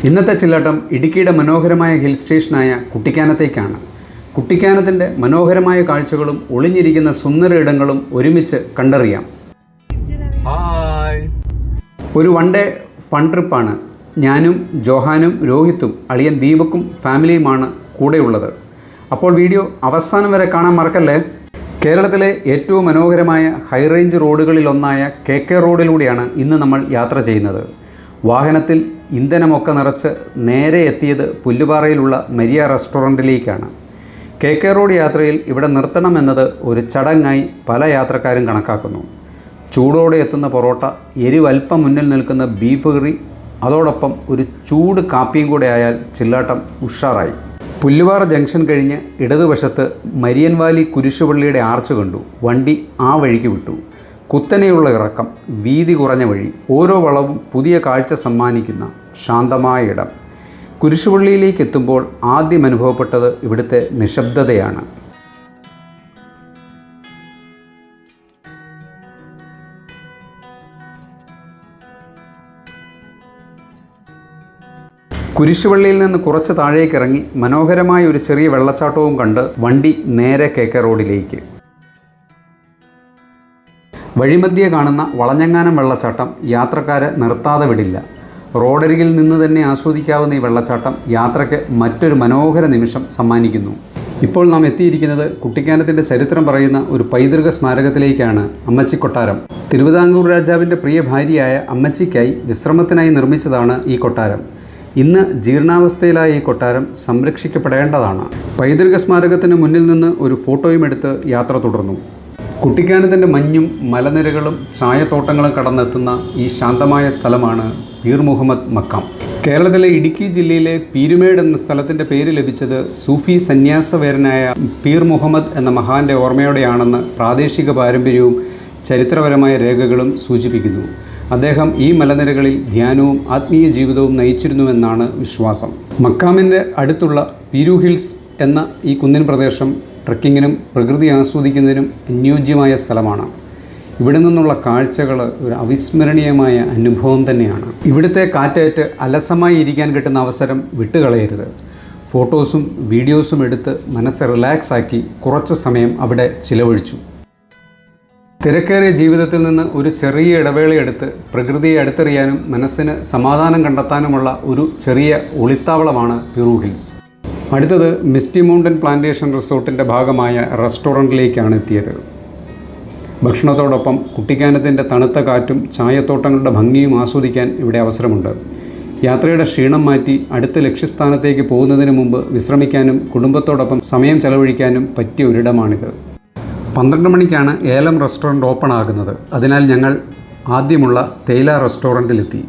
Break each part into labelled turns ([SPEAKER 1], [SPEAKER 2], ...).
[SPEAKER 1] ഇന്നത്തെ ചില്ലാട്ടം ഇടുക്കിയുടെ മനോഹരമായ ഹിൽ സ്റ്റേഷനായ കുട്ടിക്കാനത്തേക്കാണ്. കുട്ടിക്കാനത്തിൻ്റെ മനോഹരമായ കാഴ്ചകളും ഒളിഞ്ഞിരിക്കുന്ന സുന്ദര ഇടങ്ങളും ഒരുമിച്ച് കണ്ടറിയാം. ഒരു വൺ ഡേ ഫൺ ട്രിപ്പാണ്. ഞാനും ജോഹാനും രോഹിത്തും അളിയൻ ദീപക്കും ഫാമിലിയുമാണ് കൂടെയുള്ളത്. അപ്പോൾ വീഡിയോ അവസാനം വരെ കാണാൻ മറക്കല്ലേ. കേരളത്തിലെ ഏറ്റവും മനോഹരമായ ഹൈറേഞ്ച് റോഡുകളിലൊന്നായ KK റോഡിലൂടെയാണ് ഇന്ന് നമ്മൾ യാത്ര ചെയ്യുന്നത്. വാഹനത്തിൽ ഇന്ധനമൊക്കെ നിറച്ച് നേരെ എത്തിയത് പുല്ലുപാറയിലുള്ള മരിയ റെസ്റ്റോറൻറ്റിലേക്കാണ്. KK റോഡ് യാത്രയിൽ ഇവിടെ നിർത്തണമെന്നത് ഒരു ചടങ്ങായി പല യാത്രക്കാരും കണക്കാക്കുന്നു. ചൂടോടെ എത്തുന്ന പൊറോട്ട, എരിവൽപ്പം മുന്നിൽ നിൽക്കുന്ന ബീഫ് കറി, അതോടൊപ്പം ഒരു ചൂട് കാപ്പിയും കൂടെ ആയാൽ ചില്ലാട്ടം ഉഷാറായി. പുല്ലുപാറ ജംഗ്ഷൻ കഴിഞ്ഞ് ഇടതുവശത്ത് മരിയൻ വാലി കുരിശുപള്ളിയുടെ ആർച്ച് കണ്ടു. വണ്ടി ആ വഴിക്ക് വിട്ടു. കുത്തനെയുള്ള ഇറക്കം, വീതി കുറഞ്ഞ വഴി, ഓരോ വളവും പുതിയ കാഴ്ച സമ്മാനിക്കുന്ന ശാന്തമായ ഇടം. കുരിശുപള്ളിയിലേക്ക് എത്തുമ്പോൾ ആദ്യം അനുഭവപ്പെട്ടത് ഇവിടുത്തെ നിശബ്ദതയാണ്. കുരിശുപള്ളിയിൽ നിന്ന് കുറച്ച് താഴേക്കിറങ്ങി മനോഹരമായ ഒരു ചെറിയ വെള്ളച്ചാട്ടവും കണ്ട് വണ്ടി നേരെ KK റോഡിലേക്ക്. വഴിമധ്യേ കാണുന്ന വളഞ്ഞങ്ങാനം വെള്ളച്ചാട്ടം യാത്രക്കാരെ നിർത്താതെ വിടില്ല. റോഡരികിൽ നിന്ന് തന്നെ ആസ്വദിക്കാവുന്ന ഈ വെള്ളച്ചാട്ടം യാത്രയ്ക്ക് മറ്റൊരു മനോഹര നിമിഷം സമ്മാനിക്കുന്നു. ഇപ്പോൾ നാം എത്തിയിരിക്കുന്നത് കുട്ടിക്കാനത്തിൻ്റെ ചരിത്രം പറയുന്ന ഒരു പൈതൃക സ്മാരകത്തിലേക്കാണ്. അമ്മച്ചി കൊട്ടാരം. തിരുവിതാംകൂർ രാജാവിൻ്റെ പ്രിയ ഭാര്യയായ അമ്മച്ചിക്കായി വിശ്രമത്തിനായി നിർമ്മിച്ചതാണ് ഈ കൊട്ടാരം. ഇന്ന് ജീർണാവസ്ഥയിലായ ഈ കൊട്ടാരം സംരക്ഷിക്കപ്പെടേണ്ടതാണ്. പൈതൃക സ്മാരകത്തിന് മുന്നിൽ നിന്ന് ഒരു ഫോട്ടോയും എടുത്ത് യാത്ര തുടർന്നു. കുട്ടിക്കാനത്തിൻ്റെ മഞ്ഞും മലനിരകളും ചായത്തോട്ടങ്ങളും കടന്നെത്തുന്ന ഈ ശാന്തമായ സ്ഥലമാണ് പീർ മുഹമ്മദ് മക്കാം. കേരളത്തിലെ ഇടുക്കി ജില്ലയിലെ പീരുമേട് എന്ന സ്ഥലത്തിൻ്റെ പേര് ലഭിച്ചത് സൂഫി സന്യാസവേരനായ പീർ മുഹമ്മദ് എന്ന മഹാൻ്റെ ഓർമ്മയോടെയാണെന്ന് പ്രാദേശിക പാരമ്പര്യവും ചരിത്രപരമായ രേഖകളും സൂചിപ്പിക്കുന്നു. അദ്ദേഹം ഈ മലനിരകളിൽ ധ്യാനവും ആത്മീയ ജീവിതവും നയിച്ചിരുന്നുവെന്നാണ് വിശ്വാസം. മക്കാമിൻ്റെ അടുത്തുള്ള പീരു ഹിൽസ് എന്ന ഈ കുന്നിൻ പ്രദേശം ട്രക്കിങ്ങിനും പ്രകൃതി ആസ്വദിക്കുന്നതിനും അനുയോജ്യമായ സ്ഥലമാണ്. ഇവിടെ നിന്നുള്ള കാഴ്ചകൾ ഒരു അവിസ്മരണീയമായ അനുഭവം തന്നെയാണ്. ഇവിടുത്തെ കാറ്റേറ്റ് അലസമായി ഇരിക്കാൻ കിട്ടുന്ന അവസരം വിട്ടുകളയരുത്. ഫോട്ടോസും വീഡിയോസും എടുത്ത് മനസ്സ് റിലാക്സാക്കി കുറച്ച് സമയം അവിടെ ചിലവഴിച്ചു. തിരക്കേറിയ ജീവിതത്തിൽ നിന്ന് ഒരു ചെറിയ ഇടവേളയെടുത്ത് പ്രകൃതിയെ അടുത്തെറിയാനും മനസ്സിന് സമാധാനം കണ്ടെത്താനുമുള്ള ഒരു ചെറിയ ഒളിത്താവളമാണ് പീരു ഹിൽസ്. അടുത്തത് മിസ്റ്റി മൗണ്ടൻ പ്ലാന്റേഷൻ റിസോർട്ടിൻ്റെ ഭാഗമായ റെസ്റ്റോറൻറ്റിലേക്കാണ് എത്തിയത്. ഭക്ഷണത്തോടൊപ്പം കുട്ടിക്കാനത്തിൻ്റെ തണുത്ത കാറ്റും ചായത്തോട്ടങ്ങളുടെ ഭംഗിയും ആസ്വദിക്കാൻ ഇവിടെ അവസരമുണ്ട്. യാത്രയുടെ ക്ഷീണം മാറ്റി അടുത്ത ലക്ഷ്യസ്ഥാനത്തേക്ക് പോകുന്നതിന് മുമ്പ് വിശ്രമിക്കാനും കുടുംബത്തോടൊപ്പം സമയം ചെലവഴിക്കാനും പറ്റിയ ഒരിടമാണിത്. 12 മണിക്കാണ് ഏലം റെസ്റ്റോറൻറ്റ് ഓപ്പൺ ആകുന്നത്. അതിനാൽ ഞങ്ങൾ ആദ്യമുള്ള തേയില റെസ്റ്റോറൻറ്റിലെത്തി.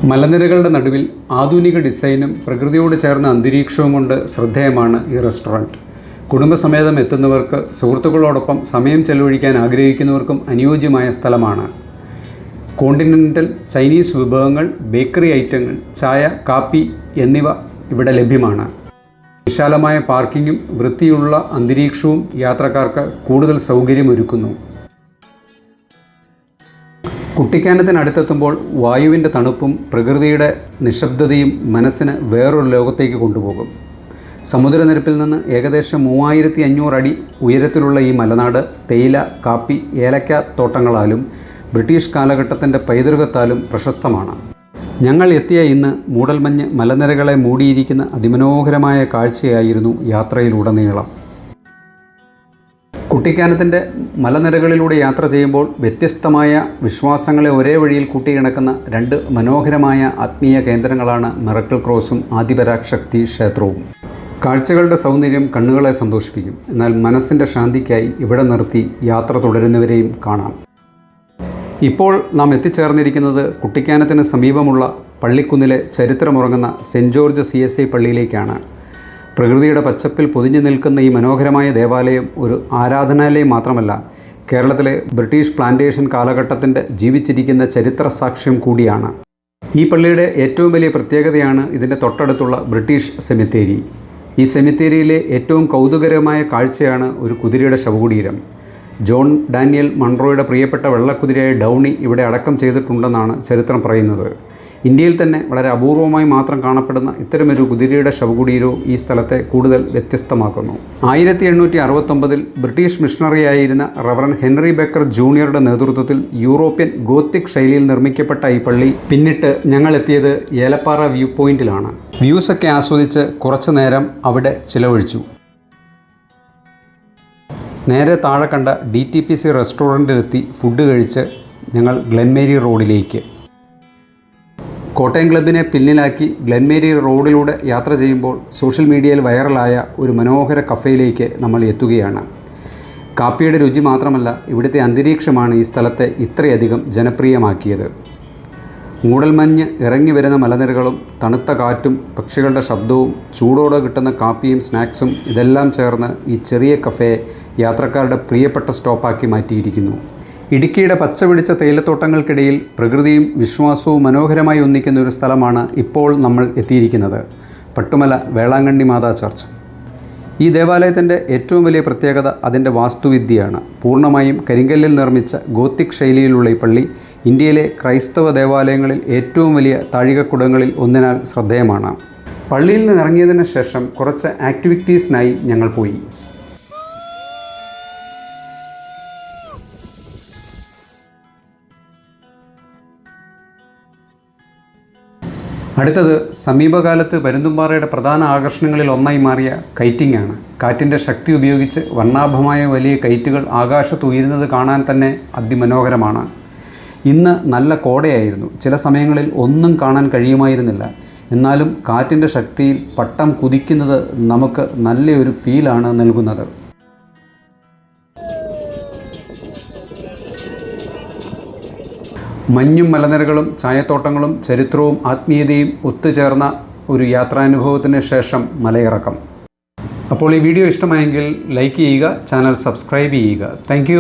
[SPEAKER 1] മലനിരകളുടെ നടുവിൽ ആധുനിക ഡിസൈനും പ്രകൃതിയോട് ചേർന്ന അന്തരീക്ഷവും കൊണ്ട് ശ്രദ്ധേയമാണ് ഈ റെസ്റ്റോറൻറ്റ്. കുടുംബസമേതം എത്തുന്നവർക്ക്, സുഹൃത്തുക്കളോടൊപ്പം സമയം ചെലവഴിക്കാൻ ആഗ്രഹിക്കുന്നവർക്കും അനുയോജ്യമായ സ്ഥലമാണ്. കോണ്ടിനെൻ്റൽ ചൈനീസ് വിഭവങ്ങൾ, ബേക്കറി ഐറ്റങ്ങൾ, ചായ, കാപ്പി എന്നിവ ഇവിടെ ലഭ്യമാണ്. വിശാലമായ പാർക്കിങ്ങും വൃത്തിയുള്ള അന്തരീക്ഷവും യാത്രക്കാർക്ക് കൂടുതൽ സൗകര്യമൊരുക്കുന്നു. കുട്ടിക്കാനത്തിനടുത്തെത്തുമ്പോൾ വായുവിൻ്റെ തണുപ്പും പ്രകൃതിയുടെ നിശബ്ദതയും മനസ്സിന് വേറൊരു ലോകത്തേക്ക് കൊണ്ടുപോകും. സമുദ്രനിരപ്പിൽ നിന്ന് ഏകദേശം 3500 അടി ഉയരത്തിലുള്ള ഈ മലനാട് തേയില, കാപ്പി, ഏലക്ക തോട്ടങ്ങളാലും ബ്രിട്ടീഷ് കാലഘട്ടത്തിൻ്റെ പൈതൃകത്താലും പ്രശസ്തമാണ്. ഞങ്ങൾ എത്തിയ ഇന്ന് മൂടൽമഞ്ഞ് മലനിരകളെ മൂടിയിരിക്കുന്ന അതിമനോഹരമായ കാഴ്ചയായിരുന്നു യാത്രയിലുടനീളം. കുട്ടിക്കാനത്തിൻ്റെ മലനിരകളിലൂടെ യാത്ര ചെയ്യുമ്പോൾ വ്യത്യസ്തമായ വിശ്വാസങ്ങളെ ഒരേ വഴിയിൽ കൂട്ടിയിണക്കുന്ന 2 മനോഹരമായ ആത്മീയ കേന്ദ്രങ്ങളാണ് മിറക്കിൾ ക്രോസും ആദിപരാശക്തി ക്ഷേത്രവും. കാഴ്ചകളുടെ സൗന്ദര്യം കണ്ണുകളെ സന്തോഷിപ്പിക്കും. എന്നാൽ മനസ്സിൻ്റെ ശാന്തിക്കായി ഇവിടെ നിർത്തി യാത്ര തുടരുന്നവരെയും കാണാം. ഇപ്പോൾ നാം എത്തിച്ചേർന്നിരിക്കുന്നത് കുട്ടിക്കാനത്തിന് സമീപമുള്ള പള്ളിക്കുന്നിലെ ചരിത്രമുറങ്ങുന്ന സെൻറ്റ് ജോർജ് CSI പള്ളിയിലേക്കാണ്. പ്രകൃതിയുടെ പച്ചപ്പിൽ പൊതിഞ്ഞു നിൽക്കുന്ന ഈ മനോഹരമായ ദേവാലയം ഒരു ആരാധനാലയം മാത്രമല്ല, കേരളത്തിലെ ബ്രിട്ടീഷ് പ്ലാന്റേഷൻ കാലഘട്ടത്തിൻ്റെ ജീവിച്ചിരിക്കുന്ന ചരിത്ര സാക്ഷ്യം കൂടിയാണ്. ഈ പള്ളിയുടെ ഏറ്റവും വലിയ പ്രത്യേകതയാണ് ഇതിൻ്റെ തൊട്ടടുത്തുള്ള ബ്രിട്ടീഷ് സെമിത്തേരി. ഈ സെമിത്തേരിയിലെ ഏറ്റവും കൗതുകരമായ കാഴ്ചയാണ് ഒരു കുതിരയുടെ ശവകുടീരം. ജോൺ ഡാനിയൽ മൺറോയുടെ പ്രിയപ്പെട്ട വെള്ളക്കുതിരയായ ഡൗണി ഇവിടെ അടക്കം ചെയ്തിട്ടുണ്ടെന്നാണ് ചരിത്രം പറയുന്നത്. ഇന്ത്യയിൽ തന്നെ വളരെ അപൂർവമായി മാത്രം കാണപ്പെടുന്ന ഇത്തരമൊരു കുതിരയുടെ ശവകുടീരവും ഈ സ്ഥലത്തെ കൂടുതൽ വ്യത്യസ്തമാക്കുന്നു. 1869 ബ്രിട്ടീഷ് മിഷണറിയായിരുന്ന റവറൻ ഹെൻറി ബേക്കർ ജൂനിയറുടെ നേതൃത്വത്തിൽ യൂറോപ്യൻ ഗോത്തിക് ശൈലിയിൽ നിർമ്മിക്കപ്പെട്ട ഈ പള്ളി പിന്നിട്ട് ഞങ്ങൾ എത്തിയത് ഏലപ്പാറ വ്യൂ പോയിന്റിലാണ്. വ്യൂസൊക്കെ ആസ്വദിച്ച് കുറച്ചു നേരം അവിടെ ചിലവഴിച്ചു. നേരെ താഴെ കണ്ട DTPC റെസ്റ്റോറൻറ്റിലെത്തി ഫുഡ് കഴിച്ച് ഞങ്ങൾ ഗ്ലെൻമേരി റോഡിലേക്ക്. കോട്ടയം ക്ലബിനെ പിന്നിലാക്കി ഗ്ലെൻമേരി റോഡിലൂടെ യാത്ര ചെയ്യുമ്പോൾ സോഷ്യൽ മീഡിയയിൽ വൈറലായ ഒരു മനോഹര കഫേയിലേക്ക് നമ്മൾ എത്തുകയാണ്. കാപ്പിയുടെ രുചി മാത്രമല്ല, ഇവിടുത്തെ അന്തരീക്ഷമാണ് ഈ സ്ഥലത്തെ ഇത്രയധികം ജനപ്രിയമാക്കിയത്. മൂടൽമഞ്ഞ് ഇറങ്ങി വരുന്ന മലനിരകളും തണുത്ത കാറ്റും പക്ഷികളുടെ ശബ്ദവും ചൂടോടെ കിട്ടുന്ന കാപ്പിയും സ്നാക്സും ഇതെല്ലാം ചേർന്ന് ഈ ചെറിയ കഫേ യാത്രക്കാരുടെ പ്രിയപ്പെട്ട സ്റ്റോപ്പാക്കി മാറ്റിയിരിക്കുന്നു. ഇടുക്കിയുടെ പച്ച പിടിച്ച തേയിലത്തോട്ടങ്ങൾക്കിടയിൽ പ്രകൃതിയും വിശ്വാസവും മനോഹരമായി ഒന്നിക്കുന്ന ഒരു സ്ഥലമാണ് ഇപ്പോൾ നമ്മൾ എത്തിയിരിക്കുന്നത്, പട്ടുമല വേളാങ്കണ്ണി മാതാ ചർച്ച്. ഈ ദേവാലയത്തിൻ്റെ ഏറ്റവും വലിയ പ്രത്യേകത അതിൻ്റെ വാസ്തുവിദ്യയാണ്. പൂർണ്ണമായും കരിങ്കല്ലിൽ നിർമ്മിച്ച ഗോത്തിക് ശൈലിയിലുള്ള ഈ പള്ളി ഇന്ത്യയിലെ ക്രൈസ്തവ ദേവാലയങ്ങളിൽ ഏറ്റവും വലിയ താഴികക്കുടങ്ങളിൽ ഒന്നിനാൽ ശ്രദ്ധേയമാണ്. പള്ളിയിൽ നിന്ന് ഇറങ്ങിയതിന് ശേഷം കുറച്ച് ആക്ടിവിറ്റീസിനായി ഞങ്ങൾ പോയി. അടുത്തത് സമീപകാലത്ത് പരുന്തുംപാറയുടെ പ്രധാന ആകർഷണങ്ങളിൽ ഒന്നായി മാറിയ കൈറ്റിംഗ് ആണ്. കാറ്റിൻ്റെ ശക്തി ഉപയോഗിച്ച് വർണ്ണാഭമായ വലിയ കൈറ്റുകൾ ആകാശത്ത് ഉയരുന്നത് കാണാൻ തന്നെ അതിമനോഹരമാണ്. ഇന്ന് നല്ല കോടയായിരുന്നു. ചില സമയങ്ങളിൽ ഒന്നും കാണാൻ കഴിയുമായിരുന്നില്ല. എന്നാലും കാറ്റിൻ്റെ ശക്തിയിൽ പട്ടം കുതിക്കുന്നത് നമുക്ക് നല്ലൊരു ഫീലാണ് നൽകുന്നത്. മഞ്ഞും മലനിരകളും ചായത്തോട്ടങ്ങളും ചരിത്രവും ആത്മീയതയും ഒത്തുചേർന്ന ഒരു യാത്രാനുഭവത്തിന് ശേഷം മലയിറക്കം. അപ്പോൾ ഈ വീഡിയോ ഇഷ്ടമായെങ്കിൽ ലൈക്ക് ചെയ്യുക, ചാനൽ സബ്സ്ക്രൈബ് ചെയ്യുക. താങ്ക്